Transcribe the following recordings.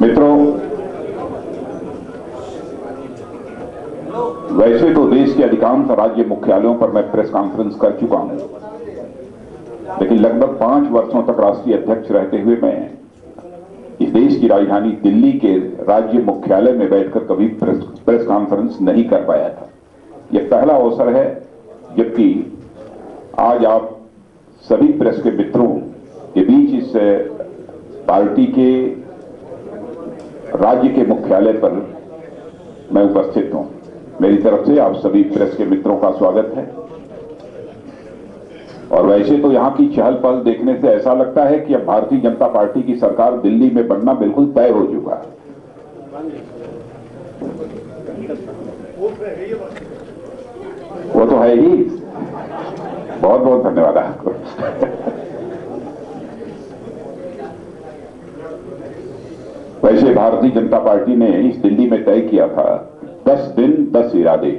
मित्रों, वैसे तो देश के अधिकांश राज्य मुख्यालयों पर मैं प्रेस कॉन्फ्रेंस कर चुका हूं, लेकिन लगभग 5 वर्षों तक राष्ट्रीय अध्यक्ष रहते हुए मैं इस देश की राजधानी दिल्ली के राज्य मुख्यालय में बैठकर कभी प्रेस कॉन्फ्रेंस नहीं कर पाया था। यह पहला अवसर है, जबकि आज आप सभी प्रेस के मित्रों के बीच इस पार्टी के राज्य के मुख्यालय पर मैं उपस्थित हूं। मेरी तरफ से आप सभी प्रेस के मित्रों का स्वागत है। और वैसे तो यहां की चहल पहल देखने से ऐसा लगता है कि अब भारतीय जनता पार्टी की सरकार दिल्ली में बनना बिल्कुल तय हो चुका है। वो तो है ही। बहुत बहुत धन्यवाद आपको। वैसे भारतीय जनता पार्टी ने इस दिल्ली में तय किया था 10 दिन 10 इरादे,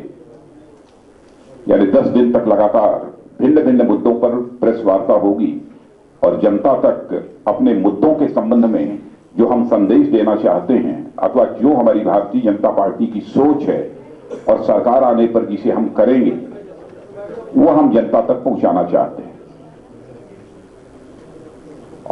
यानी 10 दिन तक लगातार भिन्न भिन्न मुद्दों पर प्रेस वार्ता होगी और जनता तक अपने मुद्दों के संबंध में जो हम संदेश देना चाहते हैं अथवा जो हमारी भारतीय जनता पार्टी की सोच है और सरकार आने पर जिसे हम करेंगे वो हम जनता तक पहुंचाना चाहते हैं।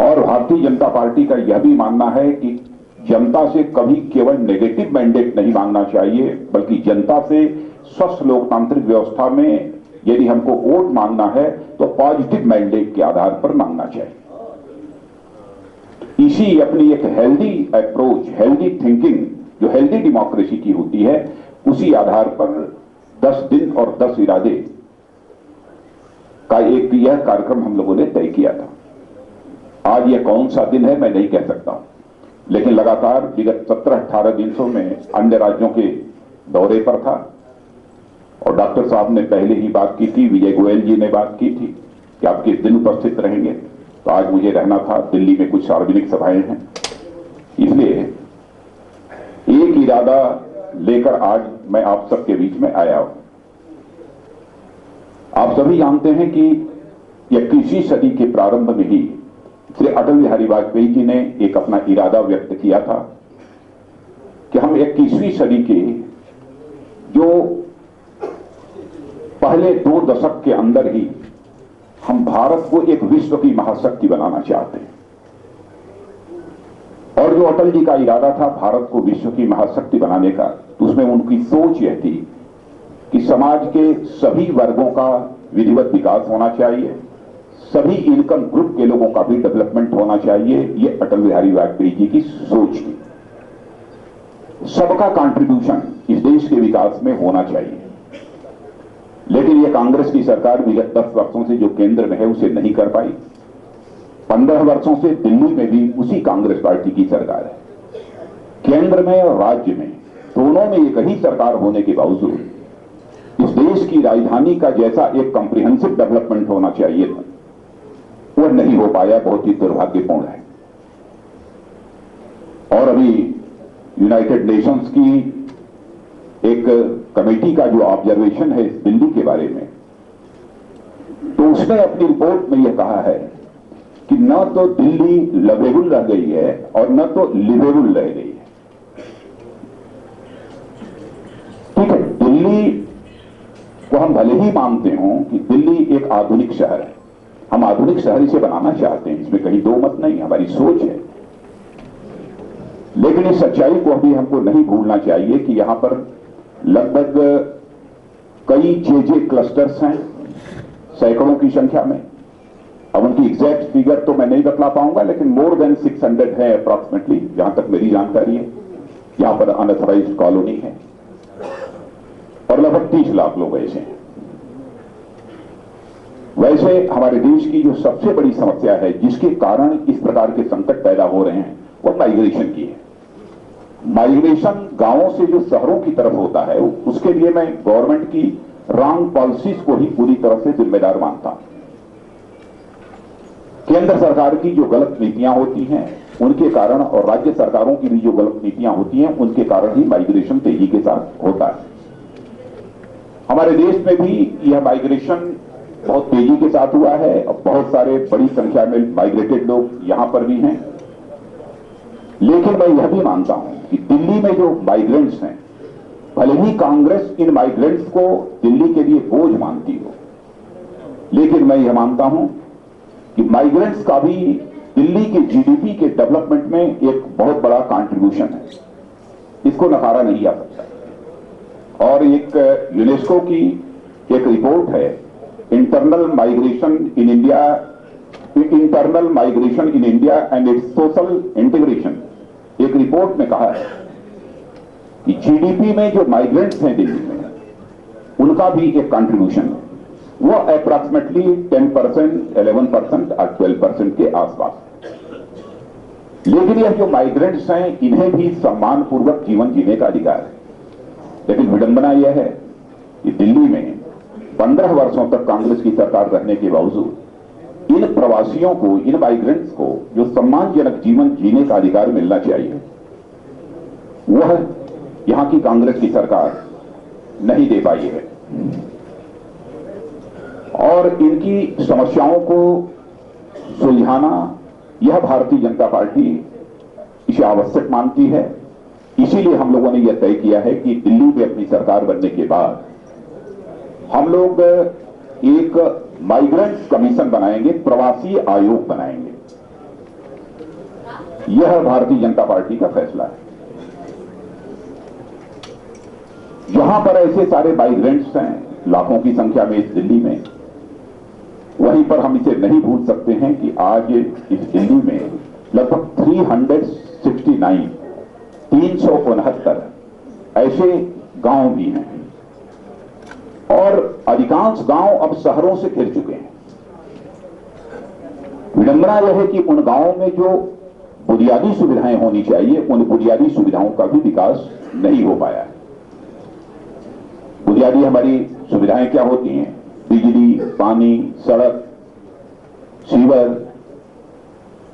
और भारतीय जनता पार्टी का यह भी मानना है कि जनता से कभी केवल नेगेटिव मैंडेट नहीं मांगना चाहिए, बल्कि जनता से स्वस्थ लोकतांत्रिक व्यवस्था में यदि हमको वोट मांगना है तो पॉजिटिव मैंडेट के आधार पर मांगना चाहिए। इसी अपनी एक हेल्दी अप्रोच, हेल्दी थिंकिंग जो हेल्दी डेमोक्रेसी की होती है, उसी आधार पर 10 दिन और 10 इरादे का एक यह कार्यक्रम हम लोगों ने तय किया था। आज यह कौन सा दिन है मैं नहीं कह सकता हूं, लेकिन लगातार विगत 17-18 दिनों में अन्य राज्यों के दौरे पर था और डॉक्टर साहब ने पहले ही बात की थी, विजय गोयल जी ने बात की थी कि आप किस दिन उपस्थित रहेंगे। तो आज मुझे रहना था, दिल्ली में कुछ सार्वजनिक सभाएं हैं, इसलिए एक इरादा लेकर आज मैं आप सबके बीच में आया हूं। आप सभी जानते हैं कि 21वीं सदी के प्रारंभ में ही श्री अटल बिहारी वाजपेयी जी ने एक अपना इरादा व्यक्त किया था कि हम 21वीं सदी के जो पहले 2 दशक के अंदर ही हम भारत को एक विश्व की महाशक्ति बनाना चाहते हैं। और जो अटल जी का इरादा था भारत को विश्व की महाशक्ति बनाने का, तो उसमें उनकी सोच यह थी कि समाज के सभी वर्गों का विधिवत विकास होना चाहिए, सभी इनकम ग्रुप के लोगों का भी डेवलपमेंट होना चाहिए। ये अटल बिहारी वाजपेयी जी की सोच थी। सबका कंट्रीब्यूशन इस देश के विकास में होना चाहिए। लेकिन यह कांग्रेस की सरकार विगत 10 वर्षों से जो केंद्र में है उसे नहीं कर पाई। 15 वर्षों से दिल्ली में भी उसी कांग्रेस पार्टी की सरकार है। केंद्र में और राज्य में दोनों में एक ही सरकार होने के बावजूद इस देश की राजधानी का जैसा एक कॉम्प्रिहेंसिव डेवलपमेंट होना चाहिए था वह नहीं हो पाया। बहुत ही दुर्भाग्यपूर्ण है। और अभी यूनाइटेड नेशंस की एक कमेटी का जो ऑब्जर्वेशन है इस दिल्ली के बारे में, तो उसने अपनी रिपोर्ट में यह कहा है कि न तो दिल्ली लवेबल रह गई है और न तो लिवेबल रह गई है। ठीक है, दिल्ली को हम भले ही मानते हों कि दिल्ली एक आधुनिक शहर है, हम आधुनिक शहर इसे बनाना चाहते हैं, इसमें कहीं दो मत नहीं, हमारी सोच है। लेकिन इस सच्चाई को अभी हमको नहीं भूलना चाहिए कि यहां पर लगभग कई जे क्लस्टर्स हैं, सैकड़ों की संख्या में। अब उनकी एग्जैक्ट फिगर तो मैं नहीं बतला पाऊंगा, लेकिन मोर देन 600 है अप्रॉक्सिमेटली, जहां तक मेरी जानकारी है। यहां पर अनऑथराइज्ड कॉलोनी है और लगभग 30 लाख लोग ऐसे हैं। वैसे हमारे देश की जो सबसे बड़ी समस्या है जिसके कारण इस प्रकार के संकट पैदा हो रहे हैं वो माइग्रेशन की है। माइग्रेशन गांवों से जो शहरों की तरफ होता है, उसके लिए मैं गवर्नमेंट की रॉन्ग पॉलिसीज को ही पूरी तरह से जिम्मेदार मानता हूं। केंद्र सरकार की जो गलत नीतियां होती हैं उनके कारण और राज्य सरकारों की भी जो गलत नीतियां होती हैं उनके कारण ही माइग्रेशन तेजी के साथ होता है। हमारे देश में भी यह माइग्रेशन बहुत तेजी के साथ हुआ है और बहुत सारे बड़ी संख्या में माइग्रेटेड लोग यहां पर भी हैं। लेकिन मैं यह भी मानता हूं कि दिल्ली में जो माइग्रेंट्स हैं, भले ही कांग्रेस इन माइग्रेंट्स को दिल्ली के लिए बोझ मानती हो, लेकिन मैं यह मानता हूं कि माइग्रेंट्स का भी दिल्ली के जीडीपी के डेवलपमेंट में एक बहुत बड़ा कंट्रीब्यूशन है, इसको नकारा नहीं जा सकता। और एक यूनेस्को की एक रिपोर्ट है, internal migration in India and it's social integration, एक रिपोर्ट में कहा है कि जीडीपी में जो माइग्रेंट्स हैं दिल्ली में, उनका भी एक कंट्रीब्यूशन है, वो अप्रॉक्सीमेटली 10%, 11% और 12% के आसपास। लेकिन यह जो माइग्रेंट्स हैं, इन्हें भी सम्मानपूर्वक जीवन जीने का अधिकार है। लेकिन विडंबना यह है कि दिल्ली में 15 वर्षों तक कांग्रेस की सरकार रहने के बावजूद इन प्रवासियों को, इन माइग्रेंट्स को जो सम्मानजनक जीवन जीने का अधिकार मिलना चाहिए, वह यहां की कांग्रेस की सरकार नहीं दे पाई है। और इनकी समस्याओं को सुलझाना, यह भारतीय जनता पार्टी इसे आवश्यक मानती है। इसीलिए हम लोगों ने यह तय किया है कि दिल्ली में अपनी सरकार बनने के बाद हम लोग एक माइग्रेंट्स कमीशन बनाएंगे, प्रवासी आयोग बनाएंगे। यह भारतीय जनता पार्टी का फैसला है। जहां पर ऐसे सारे माइग्रेंट्स हैं, लाखों की संख्या में इस दिल्ली में, वहीं पर हम इसे नहीं भूल सकते हैं कि आज इस दिल्ली में लगभग 369 ऐसे गांव भी हैं, और अधिकांश गांव अब शहरों से घिर चुके हैं। विडंबना यह है कि उन गांवों में जो बुनियादी सुविधाएं होनी चाहिए, उन बुनियादी सुविधाओं का भी विकास नहीं हो पाया है। बुनियादी हमारी सुविधाएं क्या होती हैं? बिजली, पानी, सड़क, सीवर,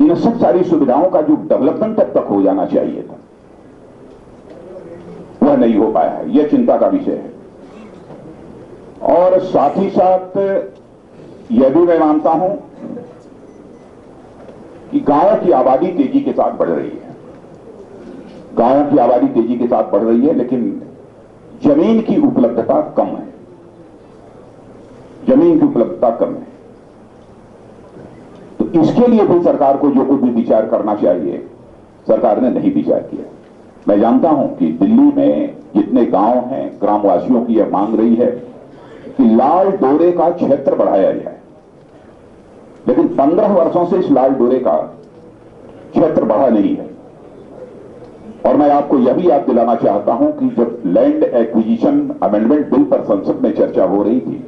इन सब सारी सुविधाओं का जो डेवलपमेंट अब तक हो जाना चाहिए था, वह नहीं हो पाया है। यह चिंता का विषय है। और साथ ही साथ यह भी मैं मानता हूं कि गांवों की आबादी तेजी के साथ बढ़ रही है। गांवों की आबादी तेजी के साथ बढ़ रही है, लेकिन जमीन की उपलब्धता कम है। जमीन की उपलब्धता कम है। तो इसके लिए भी सरकार को जो कुछ भी विचार करना चाहिए, सरकार ने नहीं विचार किया। मैं जानता हूं कि दिल्ली में जितने गांव हैं, ग्रामवासियों की यह मांग रही है कि लाल डोरे का क्षेत्र बढ़ाया जाए, लेकिन 15 वर्षों से इस लाल डोरे का क्षेत्र बढ़ा नहीं है। और मैं आपको यह भी याद दिलाना चाहता हूं कि जब लैंड एक्विजिशन अमेंडमेंट बिल पर संसद में चर्चा हो रही थी,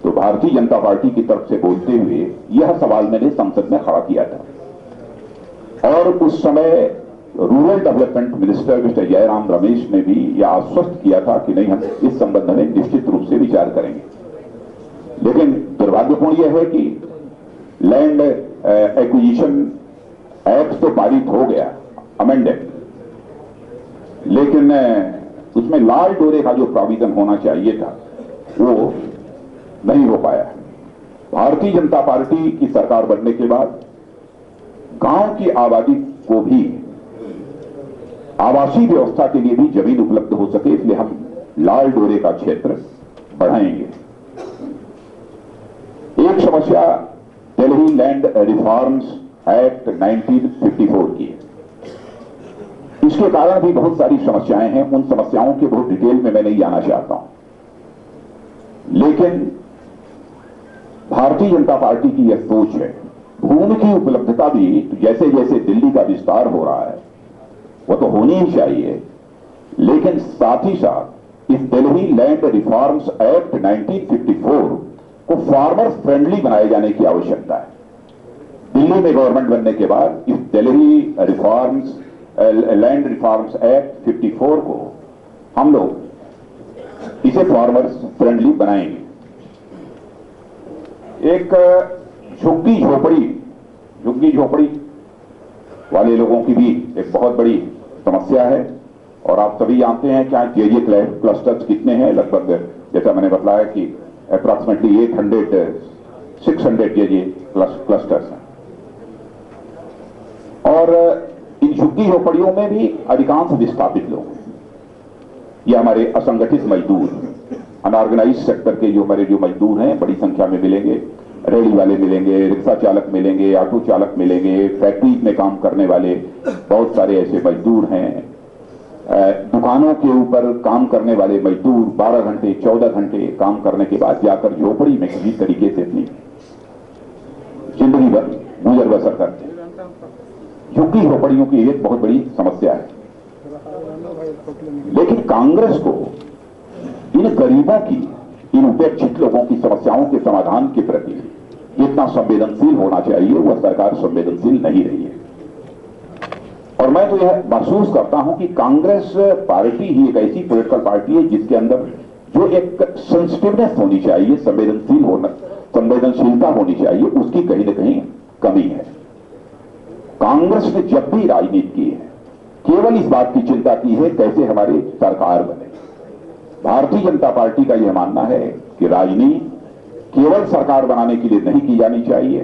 तो भारतीय जनता पार्टी की तरफ से बोलते हुए यह सवाल मैंने संसद में खड़ा किया था। और उस समय rural development minister mister Jairam Ramesh ने भी यह आश्वस्त किया था कि नहीं, हम इस संबंध में निश्चित रूप से विचार करेंगे। लेकिन दुर्भाग्यपूर्ण यह है कि लैंड एक्विजिशन एक्ट तो पारित हो गया, अमेंडेड, लेकिन उसमें लाल डोरे का जो प्रोविजन होना चाहिए था, वो नहीं हो पाया। भारतीय जनता पार्टी की सरकार बनने के बाद गांव की आबादी को भी आवासीय व्यवस्था के लिए भी जमीन उपलब्ध हो सके, इसलिए हम लाल डोरे का क्षेत्र बढ़ाएंगे। एक समस्या दिल्ली लैंड रिफॉर्म्स एक्ट 1954 की है। इसके कारण भी बहुत सारी समस्याएं हैं। उन समस्याओं के बहुत डिटेल में मैं नहीं जाना चाहता हूं, लेकिन भारतीय जनता पार्टी की यह सोच है, भूमि की उपलब्धता भी जैसे जैसे दिल्ली का विस्तार हो रहा है वो तो होनी ही चाहिए, लेकिन साथ ही साथ इस दिल्ली लैंड रिफॉर्म्स एक्ट 1954 को फार्मर फ्रेंडली बनाए जाने की आवश्यकता है। दिल्ली में गवर्नमेंट बनने के बाद इस Delhi reforms land reforms act 54 को हम लोग इसे फार्मर्स फ्रेंडली बनाएंगे। एक झुग्गी झोपड़ी वाले लोगों की भी एक बहुत बड़ी समस्या है। और आप सभी जानते हैं कि जेजे क्लस्टर्स कितने हैं। लगभग जैसा मैंने बताया कि अप्रॉक्सीमेटली 600 जेजे क्लस्टर्स हैं। और इन झुग्गी झोपड़ियों में भी अधिकांश विस्थापित लोग हैं। ये हमारे असंगठित मजदूर, अनऑर्गेनाइज सेक्टर के जो हमारे जो मजदूर हैं बड़ी संख्या में मिलेंगे। रेहड़ी वाले मिलेंगे, रिक्शा चालक मिलेंगे, ऑटो चालक मिलेंगे, फैक्ट्री में काम करने वाले बहुत सारे ऐसे मजदूर हैं। दुकानों के ऊपर काम करने वाले मजदूर 12 घंटे 14 घंटे काम करने के बाद जाकर झोपड़ी में किसी तरीके से अपनी जिंदगी भर गुजर बसर करते हैं। झुग्गी झोपड़ियों की एक बहुत बड़ी समस्या है। लेकिन कांग्रेस को इन गरीबों की, इन उपेक्षित लोगों की समस्याओं के समाधान के प्रति जितना संवेदनशील होना चाहिए वह सरकार संवेदनशील नहीं रही है। और मैं तो यह महसूस करता हूं कि कांग्रेस पार्टी ही एक ऐसी पॉलिटिकल पार्टी है जिसके अंदर जो एक सेंसिटिवनेस होनी चाहिए, संवेदनशीलता होनी चाहिए, उसकी कहीं ना कहीं कमी है। कांग्रेस ने जब भी राजनीति की है केवल इस बात की चिंता की है कैसे हमारी सरकार बने। भारतीय जनता पार्टी का यह मानना है कि राजनीति केवल सरकार बनाने के लिए नहीं की जानी चाहिए,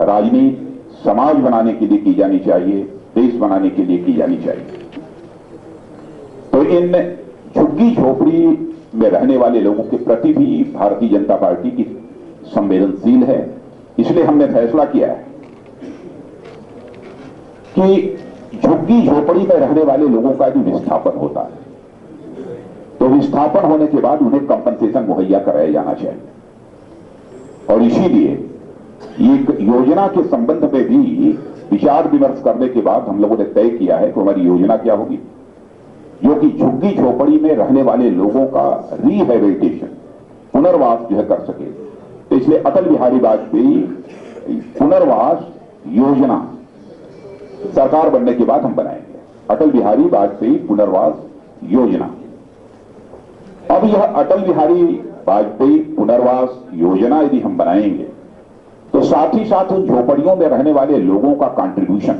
राजनीति समाज बनाने के लिए की जानी चाहिए, देश बनाने के लिए की जानी चाहिए। तो इन झुग्गी झोपड़ी में रहने वाले लोगों के प्रति भी भारतीय जनता पार्टी की संवेदनशील है। इसलिए हमने फैसला किया है कि झुग्गी झोपड़ी में रहने वाले लोगों का जो विस्थापन होता है तो विस्थापन होने के बाद उन्हें कंपनसेशन मुहैया कराया जाना चाहिए। और इसीलिए एक योजना के संबंध में भी विचार विमर्श करने के बाद हम लोगों ने तय किया है कि हमारी योजना क्या होगी जो कि झुग्गी झोपड़ी में रहने वाले लोगों का रिहेबिलिटेशन, पुनर्वास जो है कर सके। तो इसलिए अटल बिहारी वाजपेयी पुनर्वास योजना सरकार बनने के बाद हम बनाएंगे, अटल बिहारी वाजपेयी पुनर्वास योजना। अब यह अटल बिहारी वाजपेयी पुनर्वास योजना यदि हम बनाएंगे तो साथ ही साथ उन झोपड़ियों में रहने वाले लोगों का कंट्रीब्यूशन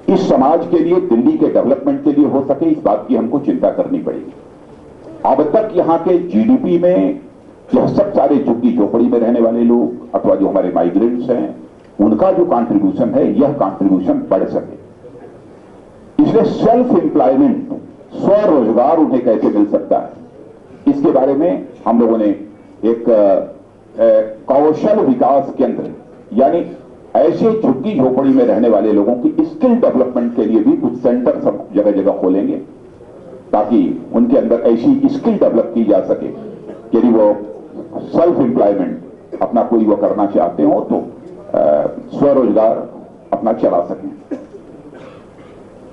इस समाज के लिए, दिल्ली के डेवलपमेंट के लिए हो सके, इस बात की हमको चिंता करनी पड़ेगी। अब तक यहां के जीडीपी में यह सब सारे झुग्गी झोपड़ी में रहने वाले लोग अथवा जो हमारे माइग्रेंट्स हैं उनका जो कंट्रीब्यूशन है यह कंट्रीब्यूशन बढ़ सके। इसलिए सेल्फ एम्प्लॉयमेंट, स्वरोजगार उन्हें कैसे मिल सकता है, इसके बारे में हम लोगों ने एक कौशल विकास केंद्र यानी ऐसे झुग्गी झोपड़ी में रहने वाले लोगों की स्किल डेवलपमेंट के लिए भी कुछ सेंटर सब जगह जगह खोलेंगे ताकि उनके अंदर ऐसी स्किल डेवलप की जा सके यदि वो सेल्फ एम्प्लॉयमेंट अपना कोई वो करना चाहते हो तो स्वरोजगार अपना चला सकें।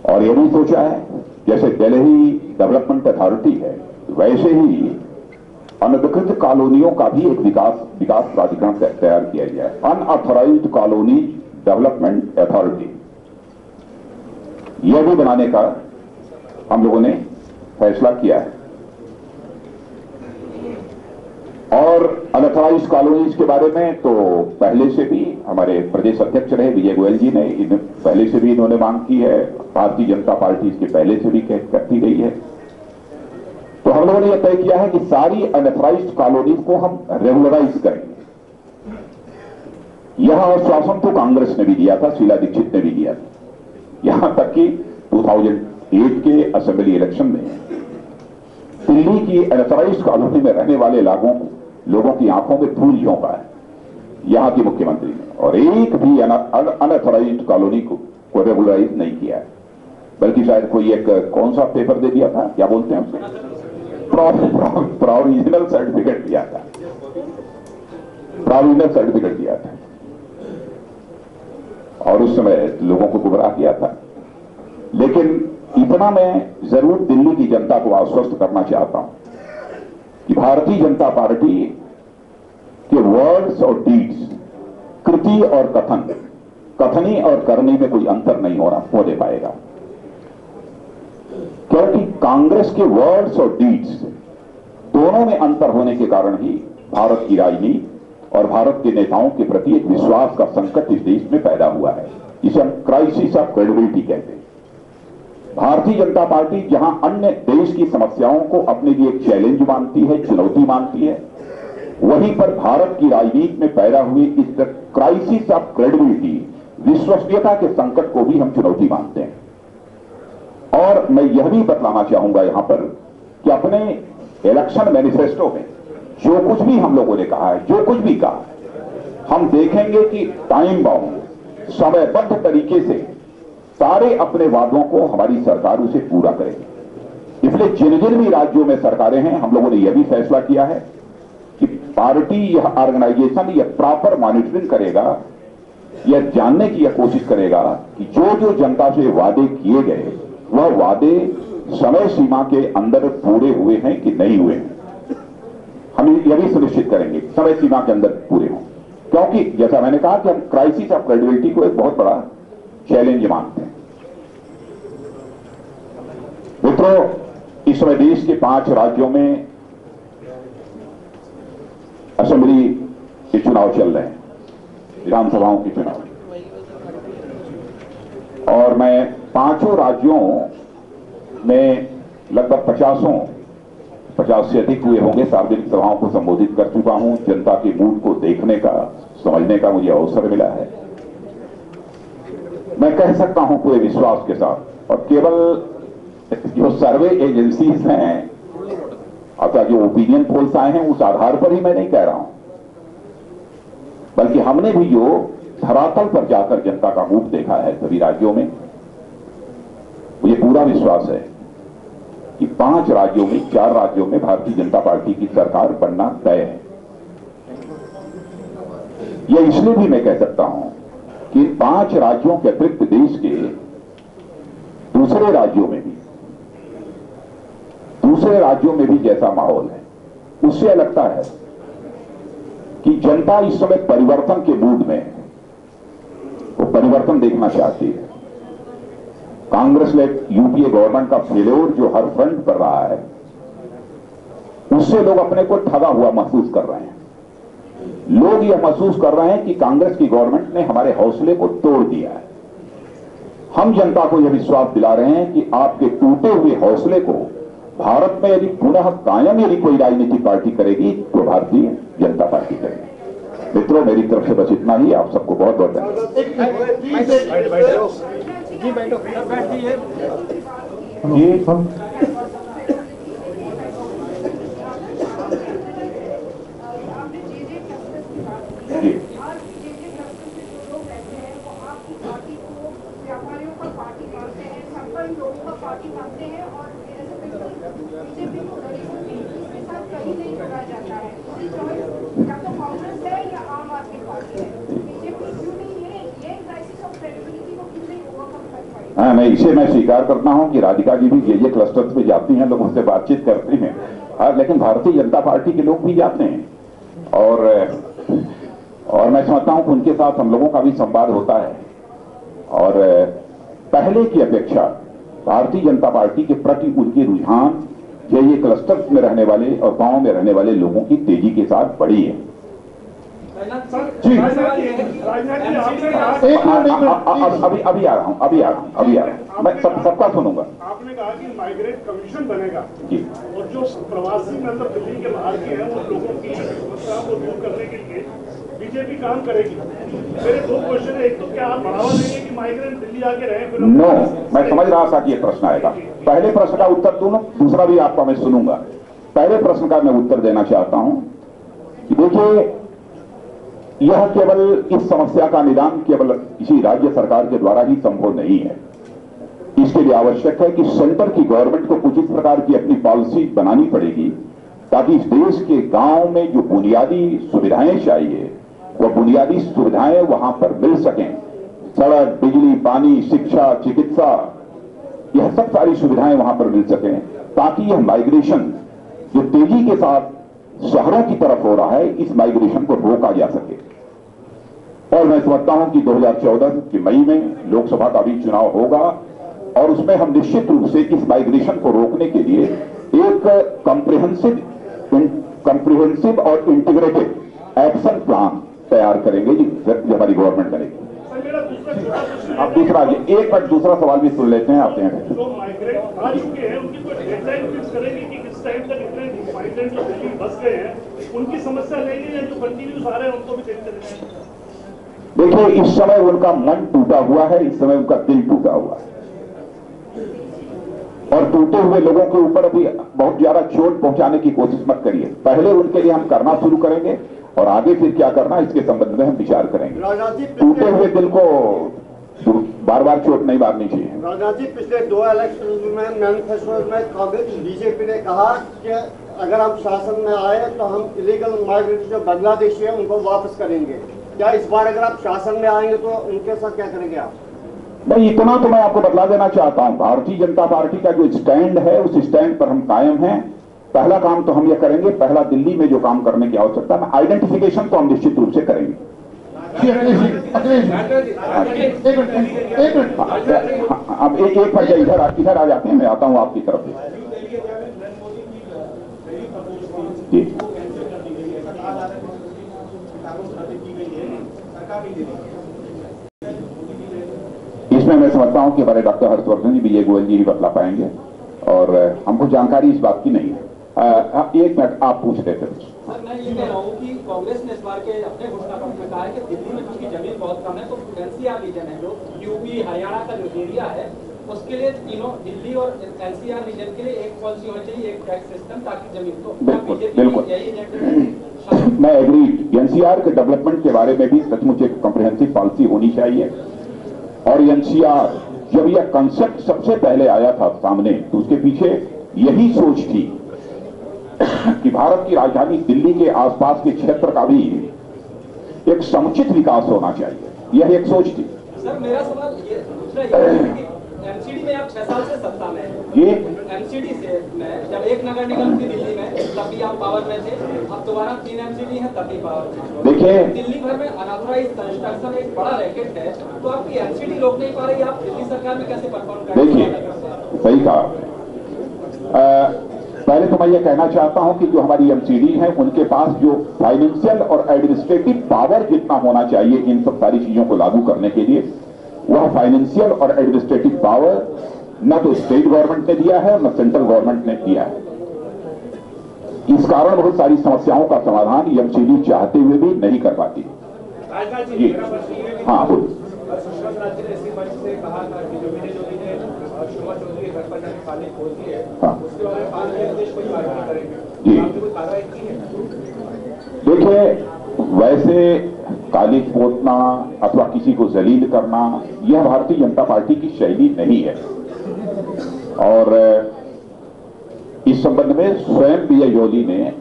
और यह भी सोचा है जैसे दिल्ली डेवलपमेंट अथॉरिटी है वैसे ही अनधिकृत कॉलोनियों का भी एक विकास प्राधिकरण तैयार किया गया है, अनऑथराइज्ड कॉलोनी डेवलपमेंट अथॉरिटी। यह भी बनाने का हम लोगों ने फैसला किया है। और अनऑथराइज्ड कॉलोनीज के बारे में तो पहले से भी हमारे प्रदेश अध्यक्ष रहे विजय गोयल जी ने पहले से भी इन्होंने मांग की है, भारतीय जनता पार्टी इसके पहले से भी करती रही है। तो हम लोगों ने यह तय किया है कि सारी अनऑथराइज्ड कॉलोनीज को हम रेगुलराइज करेंगे। यह आश्वासन तो कांग्रेस ने भी दिया था, शीला दीक्षित ने भी दिया था। यहां तक कि 2008 के असेंबली इलेक्शन में दिल्ली की अनऑथराइज्ड कॉलोनी में रहने वाले लोगों की आंखों में धूल झोंका है यहां के मुख्यमंत्री ने, और एक भी अनऑथराइज्ड कॉलोनी को रेगुलराइज नहीं किया है, बल्कि शायद कोई एक कौन सा पेपर दे दिया था, क्या बोलते हैं उसको, प्रोविजनल सर्टिफिकेट दिया था, प्रोविजनल सर्टिफिकेट दिया था और उस समय लोगों को गुमराह किया था। लेकिन इतना मैं जरूर दिल्ली की जनता को आश्वस्त करना चाहता हूं कि भारतीय जनता पार्टी के वर्ड्स और डीड्स, कृति और कथनी और करनी में कोई अंतर नहीं होने पाएगा, क्योंकि कांग्रेस के वर्ड्स और डीड्स दोनों में अंतर होने के कारण ही भारत की राजनीति और भारत के नेताओं के प्रति एक विश्वास का संकट इस देश में पैदा हुआ है। इसे हम क्राइसिस ऑफ क्रेडिबिलिटी कहते हैं। भारतीय जनता पार्टी जहां अन्य देश की समस्याओं को अपने लिए एक चैलेंज मानती है, चुनौती मानती है, वहीं पर भारत की राजनीति में पैदा हुई इस क्राइसिस ऑफ क्रेडिबिलिटी, विश्वसनीयता के संकट को भी हम चुनौती मानते हैं। और मैं यह भी बतलाना चाहूंगा यहां पर कि अपने इलेक्शन मैनिफेस्टो में जो कुछ भी हम लोगों ने कहा है, जो कुछ भी कहा है, हम देखेंगे कि टाइम बाउंड समयबद्ध तरीके से सारे अपने वादों को हमारी सरकार उसे पूरा करेगी। इसलिए जिन जिन भी राज्यों में सरकारें हैं, हम लोगों ने यह भी फैसला किया है कि पार्टी यह ऑर्गेनाइजेशन यह प्रॉपर मॉनिटरिंग करेगा, यह जानने की यह कोशिश करेगा कि जो जो जनता से वादे किए गए वह वादे समय सीमा के अंदर पूरे हुए हैं कि नहीं हुए हैं। हम यह भी सुनिश्चित करेंगे समय सीमा के अंदर पूरे हों, क्योंकि जैसा मैंने कहा कि हम क्राइसिस ऑफ क्रेडिबिलिटी को एक बहुत बड़ा चैलेंज मानते हैं। मित्रों, इस समय देश के 5 राज्यों में असेंबली के चुनाव चल रहे हैं, विधानसभाओं के चुनाव, और मैं 5 राज्यों में लगभग 50 से अधिक हुए होंगे सार्वजनिक सभाओं को संबोधित कर चुका हूं। जनता के मूड को देखने का, समझने का मुझे अवसर मिला है। मैं कह सकता हूं पूरे विश्वास के साथ, और केवल जो सर्वे एजेंसीज हैं अथवा जो ओपिनियन पोल्स आए हैं उस आधार पर ही मैं नहीं कह रहा हूं, बल्कि हमने भी जो धरातल पर जाकर जनता का मूड देखा है सभी राज्यों में, मुझे पूरा विश्वास है कि 5 राज्यों में, 4 राज्यों में भारतीय जनता पार्टी की सरकार बनना तय है। यह इसलिए भी मैं कह सकता हूं कि 5 राज्यों के अतिरिक्त देश के दूसरे राज्यों में भी जैसा माहौल है, उससे लगता है कि जनता इस समय परिवर्तन के मूड में है, वो परिवर्तन देखना चाहती है। कांग्रेस लेड यूपीए गवर्नमेंट का फेल्योर जो हर फ्रंट पर रहा है, उससे लोग अपने को ठगा हुआ महसूस कर रहे हैं। लोग यह महसूस कर रहे हैं कि कांग्रेस की गवर्नमेंट ने हमारे हौसले को तोड़ दिया है। हम जनता को यह विश्वास दिला रहे हैं कि आपके टूटे हुए हौसले को भारत में यदि पुनः कायम यदि कोई राजनीतिक पार्टी करेगी तो भारतीय जनता पार्टी करेगी। मित्रों, मेरी तरफ से बस इतना ही। आप सबको बहुत बहुत धन्यवाद। हाँ, मैं स्वीकार करता हूं कि राधिका जी भी जे क्लस्टर्स में जाती हैं, लोगों से बातचीत करती हैं, लेकिन भारतीय जनता पार्टी के लोग भी जाते हैं और मैं समझता हूं कि उनके साथ हम लोगों का भी संवाद होता है। और पहले की अपेक्षा भारतीय जनता पार्टी के प्रति उनके रुझान जे क्लस्टर्स में रहने वाले और गांव में रहने वाले लोगों की तेजी के साथ बढ़ी है। जी, अभी आ रहा हूं, मैं सबका सुनूंगा। आपने कहा कि माइग्रेट कमीशन बनेगा जी, और जो प्रवासी मतलब दिल्ली के बाहर के हैं उन लोगों की समस्या को दूर करने के लिए बीजेपी काम करेगी। मेरे 2 क्वेश्चन है। एक तो क्या आप बढ़ावा देंगे कि माइग्रेंट दिल्ली आके रहे? नो, मैं समझ रहा था कि ये प्रश्न आएगा। पहले प्रश्न का उत्तर दूं, दूसरा भी आपका मैं सुनूंगा। पहले प्रश्न का मैं उत्तर देना चाहता हूं कि देखिए, यह केवल इस समस्या का निदान केवल किसी राज्य सरकार के द्वारा ही संभव नहीं है। इसके लिए आवश्यक है कि सेंटर की गवर्नमेंट को कुछ इस प्रकार की अपनी पॉलिसी बनानी पड़ेगी ताकि इस देश के गांव में जो बुनियादी सुविधाएं चाहिए वह बुनियादी सुविधाएं वहां पर मिल सकें। सड़क, बिजली, पानी, शिक्षा, चिकित्सा, यह सब सारी सुविधाएं वहां पर मिल सकें ताकि यह माइग्रेशन जो तेजी के साथ शहरों की तरफ हो रहा है, इस माइग्रेशन को रोका जा सके। और मैं समझता हूं कि 2014 के मई में लोकसभा का भी चुनाव होगा और उसमें हम निश्चित रूप से इस माइग्रेशन को रोकने के लिए एक कंप्रिहेंसिव और इंटीग्रेटेड एक्शन प्लान तैयार करेंगे जो हमारी गवर्नमेंट करेगी। अब दूसरा, एक बार दूसरा सवाल भी सुन लेते हैं आपके यहाँ। जो माइग्रेंट आ चुके हैं उनकी कोई डेडलाइन फिक्स करेंगे कि किस टाइम तक इतने माइग्रेंट जो दिल्ली बस गए हैं उनकी समस्या लेंगे या जो कंटिन्यूस आ रहे हैं उनको भी देखते रहेंगे? देखिए, इस समय उनका मन टूटा हुआ है, इस समय उनका दिल टूटा हुआ है, और टूटे हुए लोगों के ऊपर अभी बहुत ज्यादा चोट पहुंचाने की कोशिश मत करिए। पहले उनके लिए हम करना शुरू करेंगे और आगे फिर क्या करना इसके संबंध में हम विचार करेंगे। टूटे हुए दिल को बार बार चोट नहीं मारनी चाहिए। राजनाथ जी, पिछले 2 इलेक्शन में मैनिफेस्टो में कांग्रेस बीजेपी ने कहा कि अगर हम शासन में आए तो हम इलीगल माइग्रेंट जो बांग्लादेशी है उनको वापस करेंगे। क्या इस बार अगर आप शासन में आएंगे तो उनके साथ क्या करेंगे आप? नहीं, इतना तो मैं आपको बतला देना चाहता हूं, भारतीय जनता पार्टी का जो स्टैंड है उस स्टैंड पर हम कायम हैं। पहला काम तो हम ये करेंगे, पहला दिल्ली में जो काम करने की आवश्यकता है, आइडेंटिफिकेशन तो हम निश्चित रूप से करेंगे। अब एक बार इधर आ जाते हैं, मैं आता हूं आपकी तरफ से। जी, इसमें मैं समझता हूं कि हमारे डॉक्टर हर्षवर्धन जी, विजय गोयल जी ही बतला पाएंगे, और हमको जानकारी इस बात की नहीं है। एक मिनट, आप पूछ रहे थे। सर, मैं ये कह रहा हूँ कि कांग्रेस ने इस बार के अपने घोषणा पत्र में कहा है कि दिल्ली में चूंकि जमीन बहुत कम है, तो एनसीआर रीजन है, जो यूपी हरियाणा का जो एरिया है, उसके लिए तीनों दिल्ली और एनसीआर रीजन के लिए एक पॉलिसी होनी चाहिए, एक टैक्स सिस्टम, ताकि जमीन को बिल्कुल यही मैं एग्री। एनसीआर के डेवलपमेंट के बारे में भी सचमुच एक कॉम्प्रिहेंसिव पॉलिसी होनी चाहिए। और एनसीआर जब यह कंसेप्ट सबसे पहले आया था सामने, तो उसके पीछे यही सोच थी कि भारत की राजधानी दिल्ली के आसपास के क्षेत्र का भी एक समुचित विकास होना चाहिए, यह एक सोच थी। सर, मेरा सवाल ये दूसरा ये है कि एमसीडी में आप 6 साल से सत्ता में हैं। ये एमसीडी से मैं जब एक नगर निगम थी दिल्ली में, तब भी आप पावर में थे, अब दोबारा 3 एमसीडी है, तब भी पावर में। देखिए, दिल्ली भर में अनऑथराइज्ड कंस्ट्रक्शन एक बड़ा रैकेट है, तो आपकी एमसीडी रोक नहीं पा रही, आप दिल्ली सरकार में कैसे परफॉर्म कर रहे हैं? देखिए, सही कहा। पहले तो मैं ये कहना चाहता हूं कि जो हमारी एमसीडी है, उनके पास जो फाइनेंशियल और एडमिनिस्ट्रेटिव पावर जितना होना चाहिए इन सब सारी चीजों को लागू करने के लिए, वह फाइनेंशियल और एडमिनिस्ट्रेटिव पावर न तो स्टेट गवर्नमेंट ने दिया है, न सेंट्रल गवर्नमेंट ने दिया है। इस कारण बहुत सारी समस्याओं का समाधान एमसीडी चाहते हुए भी नहीं कर पाती। जी हाँ, बोलिए। देखिए, वैसे काली पोतना अथवा किसी को जलील करना, यह भारतीय जनता पार्टी की शैली नहीं है। और इस संबंध में स्वयं विजय जोली ने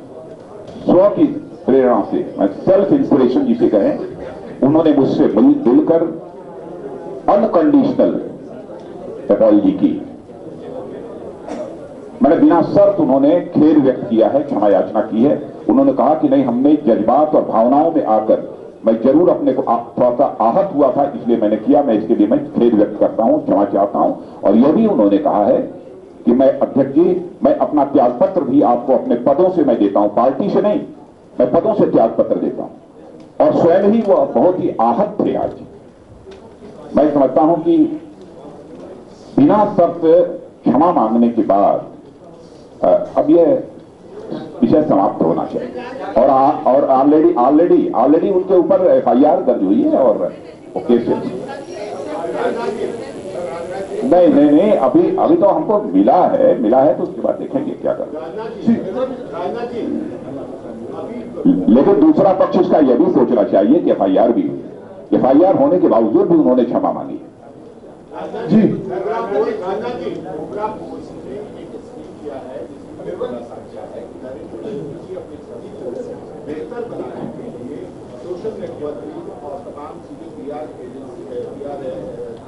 स्व की प्रेरणा से, सेल्फ इंस्पिरेशन जिसे कहें, उन्होंने मुझसे मिलकर अनकंडीशनल अपॉलजी की। मैंने बिना शर्त उन्होंने खेद व्यक्त किया है, क्षमा याचना की है। उन्होंने कहा कि नहीं, हमने जज्बात और भावनाओं में आकर, मैं जरूर अपने को थोड़ा सा आहत हुआ था, इसलिए मैंने किया, मैं इसके लिए मैं खेद व्यक्त करता हूं, क्षमा चाहता हूं। और यह भी उन्होंने कहा है कि मैं अध्यक्ष जी, मैं अपना त्याग पत्र भी आपको अपने पदों से मैं देता हूं, पार्टी से नहीं, मैं पदों से त्याग पत्र देता हूं। और स्वयं ही वह बहुत ही आहत थे आज। मैं समझता हूं कि बिना शर्त क्षमा मांगने के बाद अब यह विषय समाप्त होना चाहिए। और ऑलरेडी उनके ऊपर एफआईआर दर्ज हुई है और केस नहीं, अभी तो हमको मिला है तो उसके बाद देखेंगे क्या करना। लेकिन दूसरा पक्ष इसका यह भी सोचना चाहिए कि एफआईआर भी हुई, एफआईआर होने के बावजूद भी उन्होंने क्षमा मांगी। जी बेहतर बनाने के लिए सोशल नेटवर्किंग और तमाम चीजें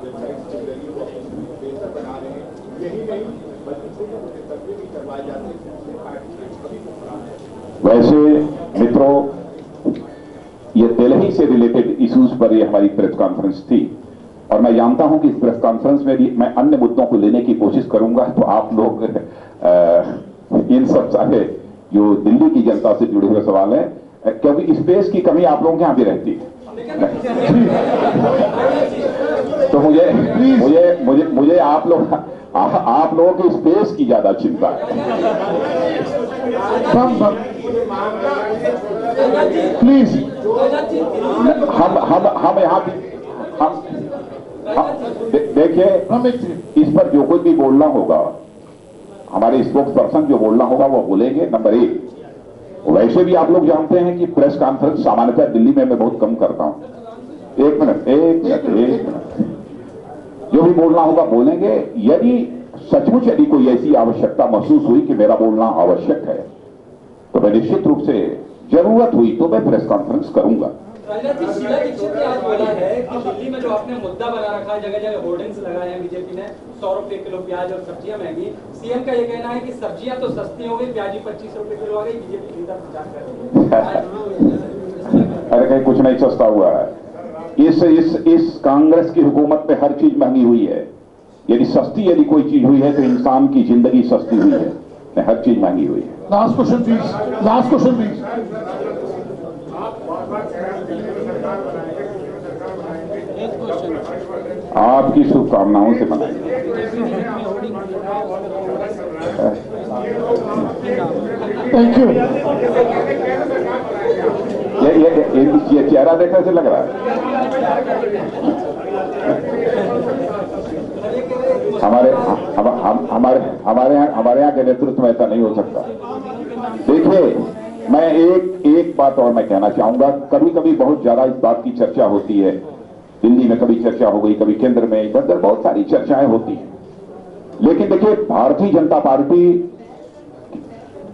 वेबसाइट के जरिए वो बेहतर बना रहे हैं। यही नहीं बल्कि छोटे मोटे सर्वे भी करवाए जाते हैं जिससे पार्टी की छवि को बढ़ाना है। वैसे मित्रों, ये दिल्ली से रिलेटेड इश्यूज पर ये हमारी प्रेस कॉन्फ्रेंस थी, और मैं जानता हूं कि इस प्रेस कॉन्फ्रेंस में भी मैं अन्य मुद्दों को लेने की कोशिश करूंगा, तो आप लोग इन सब सारे जो दिल्ली की जनता से जुड़े हुए सवाल है, क्योंकि स्पेस की कमी आप लोगों के यहां भी रहती है, तो मुझे आप लोगों की स्पेस की ज्यादा चिंता है। प्लीज। हम यहाँ देखिए, इस पर जो कुछ भी बोलना होगा, हमारे स्पोक्स पर्सन जो बोलना होगा वो बोलेंगे। नंबर 1, वैसे भी आप लोग जानते हैं कि प्रेस कॉन्फ्रेंस सामान्यतः दिल्ली में मैं बहुत कम करता हूं। एक मिनट, जो भी बोलना होगा बोलेंगे। यदि सचमुच यदि कोई ऐसी आवश्यकता महसूस हुई कि मेरा बोलना आवश्यक है, तो मैं निश्चित रूप से, जरूरत हुई तो मैं प्रेस कॉन्फ्रेंस करूंगा। शीला दीक्षित ने आज बोला है कि दिल्ली में जो आपने मुद्दा बना रखा है, जगह जगह होर्डिंग्स लगाए हैं बीजेपी ने, 100 रुपए किलो प्याज और सब्जियां महंगी। सीएम का ये कहना है कि सब्जियां तो सस्ती हो गई, प्याज ही 25 रुपए किलो आ गई, बीजेपी सीधा प्रचार कर रही है। अरे कहीं कुछ नहीं सस्ता हुआ है। इस कांग्रेस की हुकूमत में हर चीज महंगी हुई है। यदि सस्ती यदि कोई चीज हुई है तो इंसान की जिंदगी सस्ती हुई है, हर चीज महंगी हुई है। Last question please, last question please. आपकी शुभकामनाओं से बनाएंगे। Thank you. ये चेहरा देखने से लग रहा है हमारे यहाँ के नेतृत्व में ऐसा नहीं हो सकता। देखिए, मैं एक बात और मैं कहना चाहूंगा। कभी कभी बहुत ज्यादा इस बात की चर्चा होती है, दिल्ली में कभी चर्चा हो गई, कभी केंद्र में, इधर उधर बहुत सारी चर्चाएं होती हैं। लेकिन देखिए, भारतीय जनता पार्टी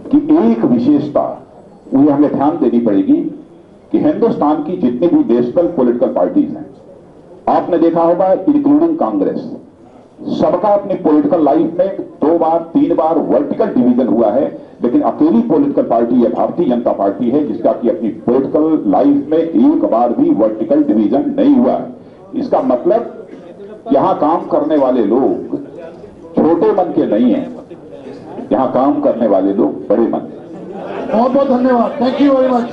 की एक विशेषता उन्हें हमें ध्यान देनी पड़ेगी कि हिंदुस्तान की जितनी भी नेशनल पॉलिटिकल पार्टीज हैं, आपने देखा होगा इंक्लूडिंग कांग्रेस, सबका अपनी पॉलिटिकल लाइफ में 2 बार 3 बार वर्टिकल डिवीजन हुआ है। लेकिन अकेली पॉलिटिकल पार्टी है भारतीय जनता पार्टी है जिसका कि अपनी पॉलिटिकल लाइफ में एक बार भी वर्टिकल डिवीजन नहीं हुआ है। इसका मतलब यहां काम करने वाले लोग छोटे मन के नहीं हैं, यहां काम करने वाले लोग बड़े मन के। बहुत बहुत धन्यवाद। Thank you very much.